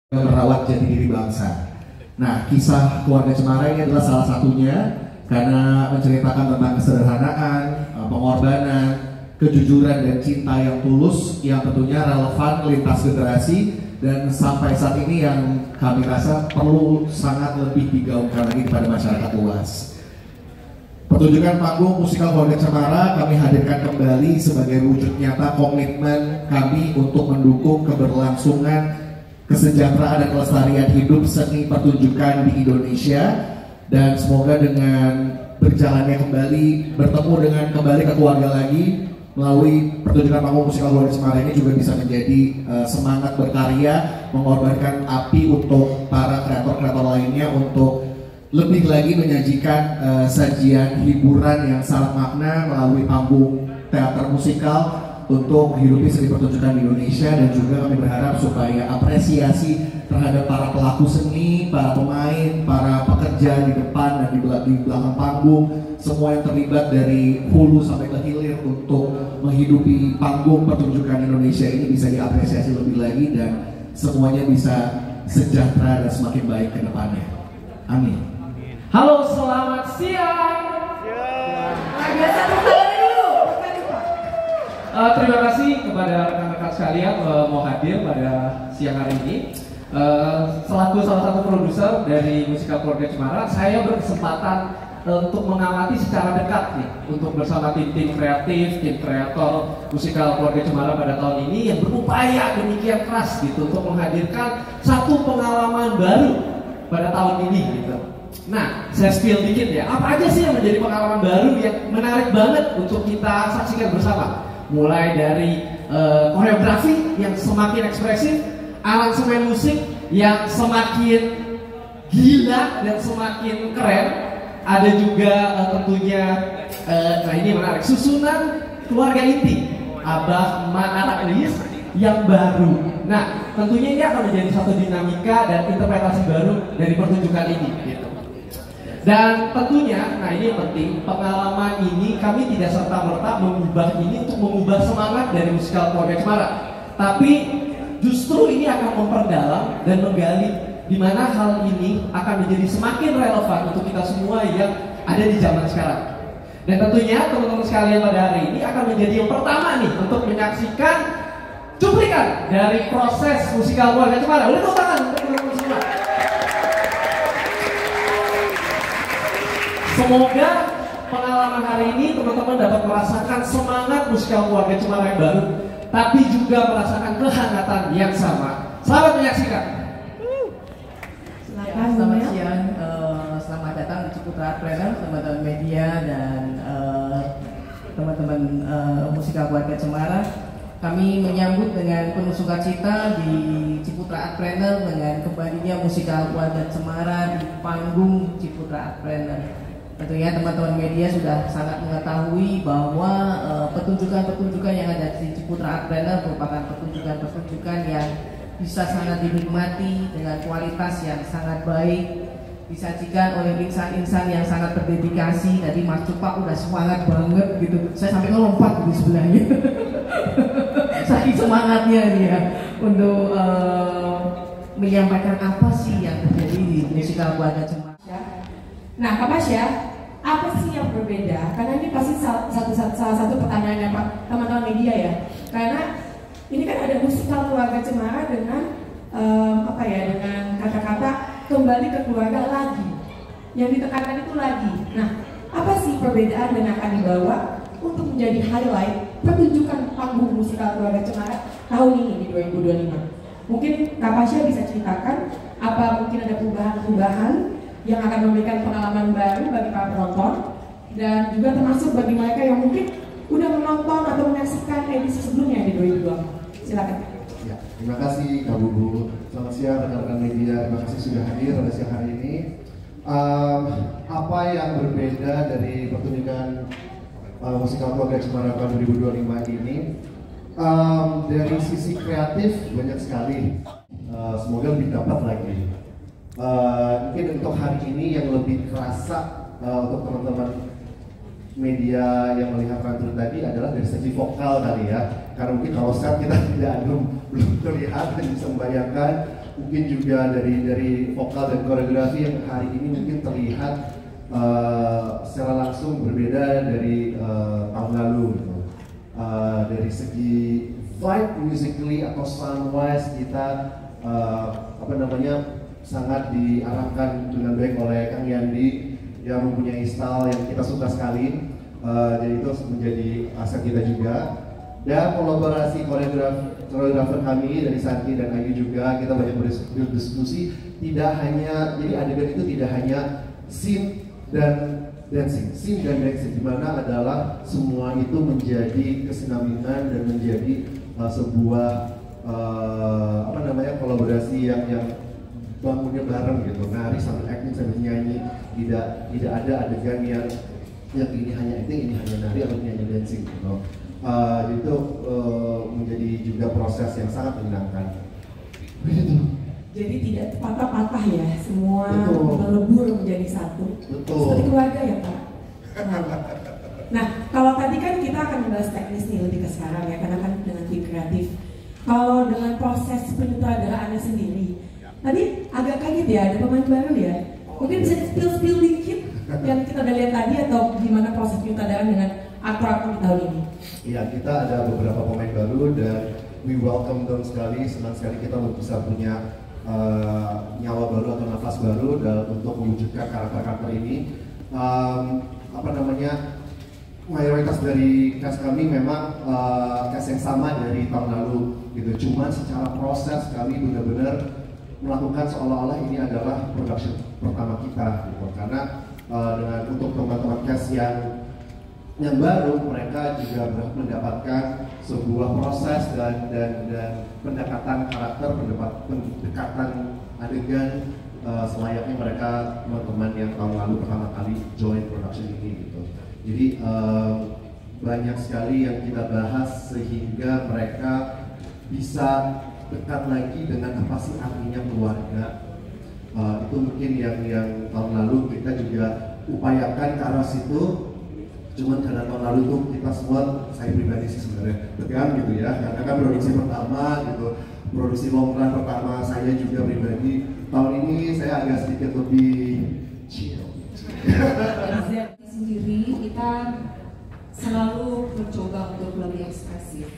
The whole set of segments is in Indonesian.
merawat jati diri bangsa. Nah, kisah keluarga Cemara ini adalah salah satunya karena menceritakan tentang kesederhanaan, pengorbanan, kejujuran dan cinta yang tulus yang tentunya relevan lintas generasi dan sampai saat ini yang kami rasa perlu sangat lebih digaungkan lagi kepada masyarakat luas. Pertunjukan panggung musikal keluarga Cemara kami hadirkan kembali sebagai wujud nyata komitmen kami untuk mendukung keberlangsungan kesejahteraan dan kelestarian hidup seni pertunjukan di Indonesia, dan semoga dengan berjalannya kembali bertemu dengan kembali ke keluarga lagi melalui pertunjukan panggung musikal keluarga Cemara ini juga bisa menjadi semangat berkarya, mengorbankan api untuk para kreator-kreator lainnya untuk lebih lagi menyajikan sajian hiburan yang syarat makna melalui panggung teater musikal untuk menghidupi seni pertunjukan di Indonesia. Dan juga kami berharap supaya apresiasi terhadap para pelaku seni, para pemain, para pekerja di depan dan di belakang panggung, semua yang terlibat dari hulu sampai ke hilir untuk menghidupi panggung pertunjukan Indonesia ini bisa diapresiasi lebih lagi dan semuanya bisa sejahtera dan semakin baik ke depannya. Amin. Halo, selamat siang. Biasa dulu. Terima kasih kepada rekan-rekan sekalian mau hadir pada siang hari ini. Selaku salah satu produser dari musikal keluarga Cemara, saya berkesempatan untuk mengamati secara dekat nih untuk bersama tim-tim kreatif, tim kreator musikal keluarga Cemara pada tahun ini yang berupaya demikian keras gitu untuk menghadirkan satu pengalaman baru pada tahun ini gitu. Nah, saya spill dikit ya, apa aja sih yang menjadi pengalaman baru yang menarik banget untuk kita saksikan bersama? Mulai dari koreografi yang semakin ekspresif, aransemen musik yang semakin gila dan semakin keren. Ada juga tentunya, nah ini menarik, susunan keluarga inti Abah, Ma, Anak, Lis yang baru. Nah, tentunya ini akan menjadi satu dinamika dan interpretasi baru dari pertunjukan ini gitu. Dan tentunya, nah ini yang penting, pengalaman ini kami tidak serta-merta mengubah ini untuk mengubah semangat dari musikal keluarga Cemara, tapi justru ini akan memperdalam dan menggali di mana hal ini akan menjadi semakin relevan untuk kita semua yang ada di zaman sekarang. Dan tentunya teman-teman sekalian pada hari ini akan menjadi yang pertama nih untuk menyaksikan cuplikan dari proses musikal keluarga Cemara. Boleh tepuk tangan untuk teman-teman semua. Semoga pengalaman hari ini teman-teman dapat merasakan semangat musikal keluarga Cemara yang baru, tapi juga merasakan kehangatan yang sama. Selamat menyaksikan. Selamat siang, selamat datang di Ciputra Art Planner, teman-teman media dan teman-teman musikal keluarga Cemara. Kami menyambut dengan penuh sukacita di Ciputra Art Planner dengan kembalinya musikal keluarga Cemara di panggung Ciputra Art Planner. Tentunya teman-teman media sudah sangat mengetahui bahwa pertunjukan-pertunjukan yang ada di Ciputra Art Planner merupakan pertunjukan-pertunjukan yang bisa sangat dinikmati dengan kualitas yang sangat baik, disajikan oleh insan-insan yang sangat berdedikasi. Tadi Mas Cupak udah semangat banget gitu, saya sampai ngelompat di sebelahnya. Saking semangatnya dia untuk menyampaikan apa sih yang terjadi di musikal keluarga Cemara. Nah, Kak Pasya, apa sih yang berbeda? Karena ini pasti salah satu pertanyaan yang teman-teman media ya. Karena ini kan ada musikal keluarga Cemara dengan dengan kata-kata kembali ke keluarga lagi. Yang ditekankan itu lagi. Nah, apa sih perbedaan dan akan dibawa untuk menjadi highlight pertunjukan panggung musikal keluarga Cemara tahun ini di 2025? Mungkin Kak Pasya bisa ceritakan apa mungkin ada perubahan-perubahan yang akan memberikan pengalaman baru bagi para penonton dan juga termasuk bagi mereka yang mungkin udah menonton atau menyaksikan edisi sebelumnya di 2020. Silakan. Ya, terima kasih Kak Bubu. Selamat siang rekan-rekan media. Terima kasih sudah hadir pada siang hari ini. Apa yang berbeda dari pertunjukan musikal keluarga Cemara tahun 2025 ini? Dari sisi kreatif banyak sekali. Semoga lebih dapat lagi. Mungkin untuk hari ini yang lebih kerasa untuk teman-teman media yang melihat pantun tadi adalah dari segi vokal kali ya, karena mungkin kalau set kita belum terlihat dan bisa membayangkan mungkin juga dari vokal dan koreografi yang hari ini mungkin terlihat secara langsung berbeda dari tahun lalu gitu. Dari segi vibe musically atau sound wise kita sangat diarahkan dengan baik oleh Kang Yandi yang mempunyai style yang kita suka sekali. Jadi itu menjadi aset kita juga. Dan kolaborasi koreografer kami dari Santi dan Ayu juga, kita banyak berdiskusi. Tidak hanya, jadi adegan itu tidak hanya scene dan dancing, di mana adalah semua itu menjadi kesinambungan dan menjadi sebuah kolaborasi yang bangunnya bareng gitu. Nari sambil acting sambil nyanyi, tidak ada adegan yang ini hanya acting, ini hanya nari atau ini hanya dancing gitu. Itu menjadi juga proses yang sangat menyenangkan. Begitu. Jadi tidak patah-patah ya, semua melebur menjadi satu. Betul. Seperti keluarga ya Pak. Nah, kalau tadi kan kita akan membahas teknis nih lebih ke sekarang ya, karena kan dengan tim kreatif. Kalau dengan proses penyutradaraannya sendiri, tadi agak kaget ya, ada pemain baru ya. Mungkin bisa spill dikit yang kita udah lihat tadi, atau gimana proses penyutradaraan dengan aktor-aktor di tahun ini? Iya, kita ada beberapa pemain baru dan we welcome them sekali. Senang sekali kita bisa punya nyawa baru atau nafas baru untuk mewujudkan karakter-karakter ini. Mayoritas dari cast kami memang cast yang sama dari tahun lalu gitu. Cuman secara proses kami benar-benar melakukan seolah-olah ini adalah production pertama kita gitu. Karena dengan untuk teman-teman cast yang baru, mereka juga mendapatkan sebuah proses dan pendekatan karakter, pendekatan adegan selayaknya mereka teman-teman yang tahun lalu pertama kali join production ini gitu. Jadi banyak sekali yang kita bahas sehingga mereka bisa dekat lagi dengan apa sih artinya keluarga. Itu mungkin yang tahun lalu kita juga upayakan ke arah situ. Cuman karena tahun lalu tuh kita semua, saya pribadi sih sebenarnya tegang gitu ya, karena kan produksi pertama gitu, produksi long run pertama saya juga pribadi. Tahun ini saya agak sedikit lebih chill. Sendiri kita selalu mencoba untuk lebih ekspresif,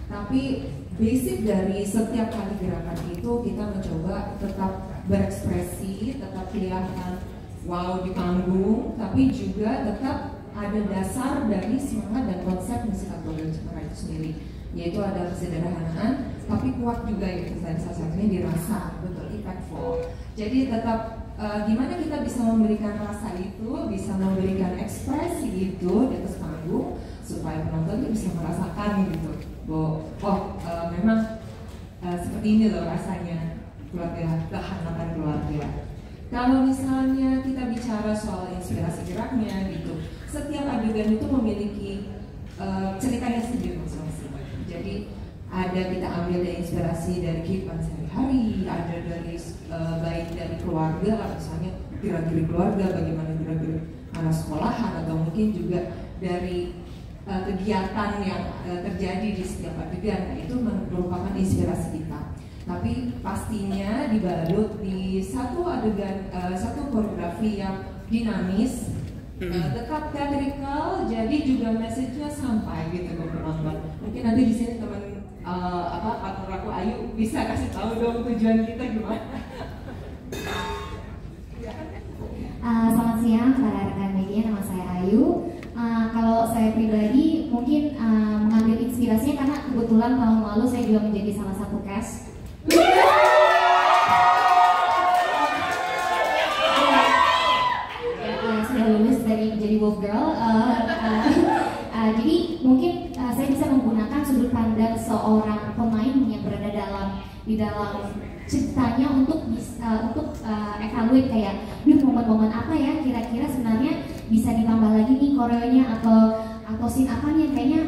tapi basic dari setiap kali gerakan itu kita mencoba tetap berekspresi, tetap kelihatan wow di panggung, tapi juga tetap ada dasar dari semangat dan konsep Musikal Keluarga Cemara itu sendiri, yaitu ada kesederhanaan tapi kuat juga itu, dan salah satunya dirasa betul impactful. Jadi tetap gimana kita bisa memberikan rasa itu, bisa memberikan ekspresi itu di atas panggung supaya penonton bisa merasakan gitu bahwa memang seperti ini loh rasanya keluarga, kehangatan keluarga. Kalau misalnya kita bicara soal inspirasi geraknya gitu, setiap adegan itu memiliki ceritanya sendiri masing-masing. Jadi ada kita ambil dari inspirasi dari kehidupan sehari-hari, ada dari baik dari keluarga, misalnya gerak-gerik keluarga, bagaimana gerak-gerik anak sekolahan, atau mungkin juga dari kegiatan yang terjadi di setiap adegan. Nah, itu merupakan inspirasi kita. Tapi pastinya dibalut di satu adegan, satu koreografi yang dinamis, tetap theatrical, jadi juga message-nya sampai gitu ke penonton. Mungkin nanti di sini teman partner aku Ayu bisa kasih tahu dong tujuan kita gimana. Selamat siang para rekan media, nama saya Ayu. Kalau saya pribadi mungkin mengambil inspirasinya karena kebetulan tahun lalu saya juga menjadi salah satu cast. Sudah lulus dari menjadi Wolf Girl. Jadi mungkin saya bisa menggunakan sudut pandang seorang pemain yang berada di dalam ceritanya untuk evaluate kayak, momen-momen apa ya kira-kira sebenarnya bisa ditambah lagi nih koreonya atau scene apa nih kayaknya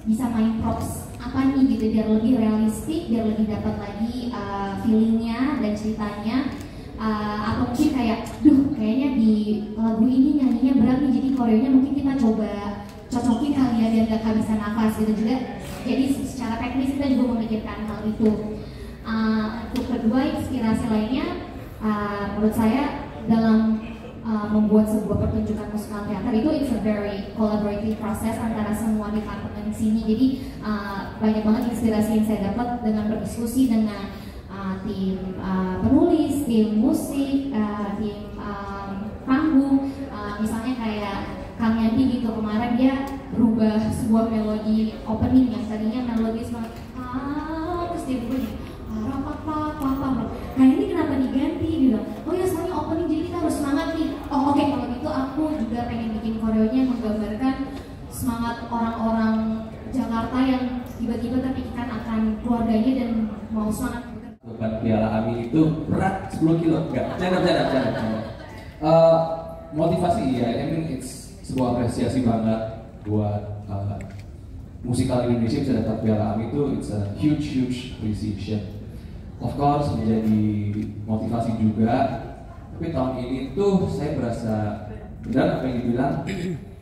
bisa main props apa nih gitu biar lebih realistik, biar lebih dapat lagi feelingnya dan ceritanya. Atau mungkin kayak, kayaknya di lagu ini nyanyinya berat nih, jadi koreonya mungkin kita coba cocokin kali ya biar gak kehabisan nafas gitu juga. Jadi secara teknis kita juga memikirkan hal itu. untuk kedua inspirasi lainnya, menurut saya dalam membuat sebuah pertunjukan musikal teater itu it's a very collaborative process antara semua departemen di sini. Jadi banyak banget inspirasi yang saya dapat dengan berdiskusi dengan tim penulis, tim musik, tim panggung. Misalnya kayak Kang Yandi gitu, kemarin dia rubah sebuah melodi opening yang tadinya melodis banget, terus dia bunyi nah ini kenapa diganti, bilang oh ya soalnya opening jadi kita harus semangat nih. Oh oke, kalau gitu aku juga pengen bikin koreonya menggambarkan semangat orang-orang Jakarta yang tiba-tiba terpikirkan akan keluarganya dan mau semangat. Beban Piala AMI itu berat 10 kilo, enggak, canda. Motivasi ya, I mean it's sebuah apresiasi banget buat musikal Indonesia bisa dapat Piala AMI itu, it's a huge appreciation. Of course menjadi motivasi juga, tapi tahun ini tuh saya berasa benar apa yang dibilang,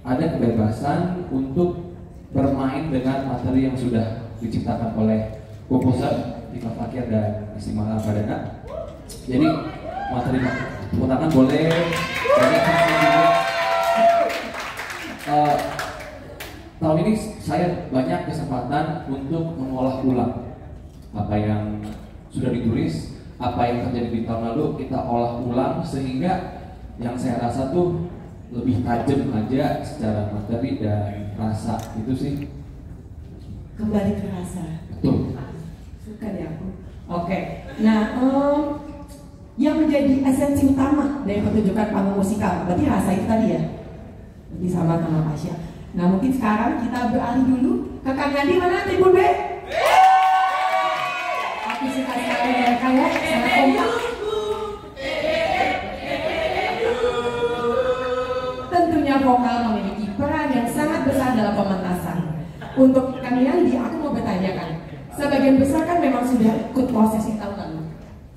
ada kebebasan untuk bermain dengan materi yang sudah diciptakan oleh komposer Tika Fakir dan Istimala Pradana. Jadi materi tepuk tangan boleh. Tahun ini saya banyak kesempatan untuk mengolah ulang apa yang sudah ditulis, apa yang terjadi di tahun lalu kita olah ulang sehingga yang saya rasa tuh lebih tajam aja secara materi dan rasa, itu sih. Kembali ke rasa. Betul. Suka deh aku. Oke. Nah, yang menjadi esensi utama dari pertunjukan panggung musikal berarti rasa itu tadi ya. Berarti sama Pasha. Nah, mungkin sekarang kita beralih dulu ke Kang Yandi. Mana tribun B? Aku suka sekali ya kayak sangat kompak. Tentunya vokal memiliki peran yang sangat besar dalam pementasan. Untuk Kang Yandi, aku mau bertanya kan, sebagian besar kan memang sudah ikut prosesi tahun lalu,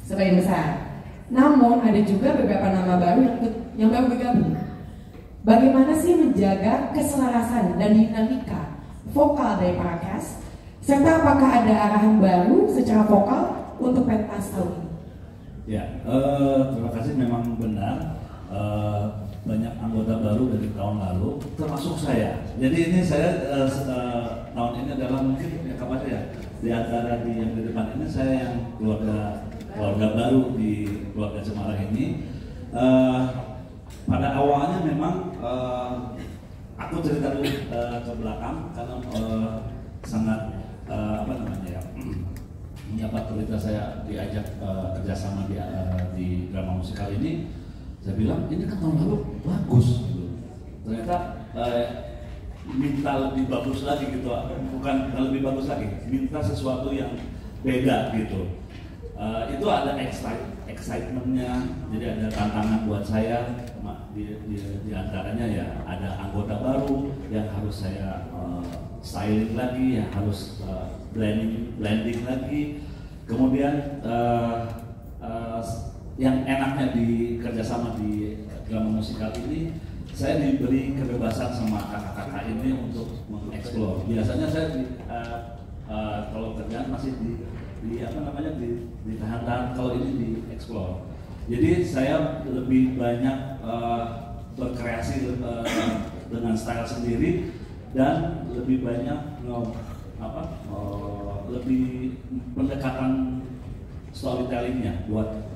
sebagian besar. Namun ada juga beberapa nama baru yang baru bergabung. Bagaimana sih menjaga keselarasan dan dinamika vokal dari para cast? Serta apakah ada arahan baru secara vokal untuk pentas tahun ini? Ya, terima kasih, memang benar. Banyak anggota baru dari tahun lalu, termasuk saya. Jadi ini saya tahun ini adalah mungkin ya kapan ya, di antara yang di depan ini saya yang keluarga baru di keluarga Cemara ini. Pada awalnya memang aku cerita dulu ke belakang karena sangat mendapat cerita saya diajak kerjasama di drama musikal ini. Saya bilang ini kan tahun lalu bagus gitu. Ternyata minta lebih bagus lagi gitu, bukan lebih bagus lagi, minta sesuatu yang beda gitu. Itu ada excitementnya, jadi ada tantangan buat saya. Di antaranya ya ada anggota baru yang harus saya styling lagi, yang harus blending lagi. Kemudian yang enaknya di kerjasama di drama musikal ini, saya diberi kebebasan sama kakak-kakak ini untuk mengeksplor. Biasanya saya kalau kerjaan masih ditahan-tahan, kalau ini dieksplor. Jadi saya lebih banyak berkreasi dengan style sendiri dan lebih banyak lebih pendekatan storytellingnya buat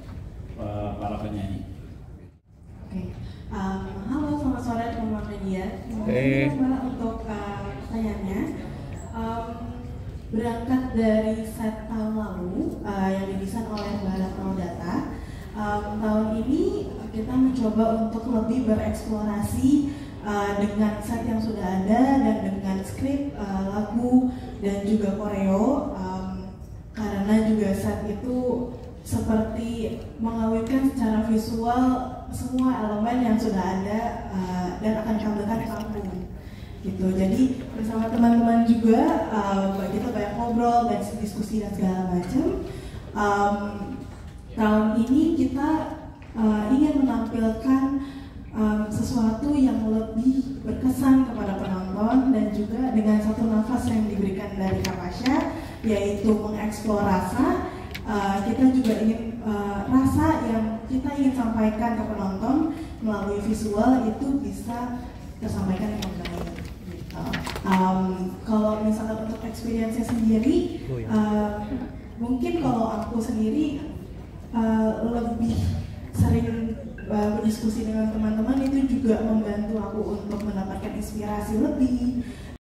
para penyanyi. Oke. Halo, selamat sore teman-teman media. Terima kasih Mbak untuk pertanyaannya. Berangkat dari set tahun lalu yang didesain oleh Mbak Ratno Data, tahun ini kita mencoba untuk lebih bereksplorasi dengan set yang sudah ada dan dengan skrip, lagu dan juga koreo, karena juga set itu seperti mengawinkan secara visual semua elemen yang sudah ada dan akan ditampilkan di panggung gitu. Jadi bersama teman-teman juga kita banyak ngobrol dan diskusi dan segala macam. Tahun ini kita ingin menampilkan sesuatu yang lebih berkesan kepada penonton dan juga dengan satu nafas yang diberikan dari Kak Pasha, yaitu mengeksplor rasa kita juga ingin rasa yang kita ingin sampaikan ke penonton melalui visual itu bisa tersampaikan dengan baik. Kalau misalnya untuk experience-nya sendiri, mungkin kalau aku sendiri lebih sering berdiskusi dengan teman-teman, itu juga membantu aku untuk mendapatkan inspirasi lebih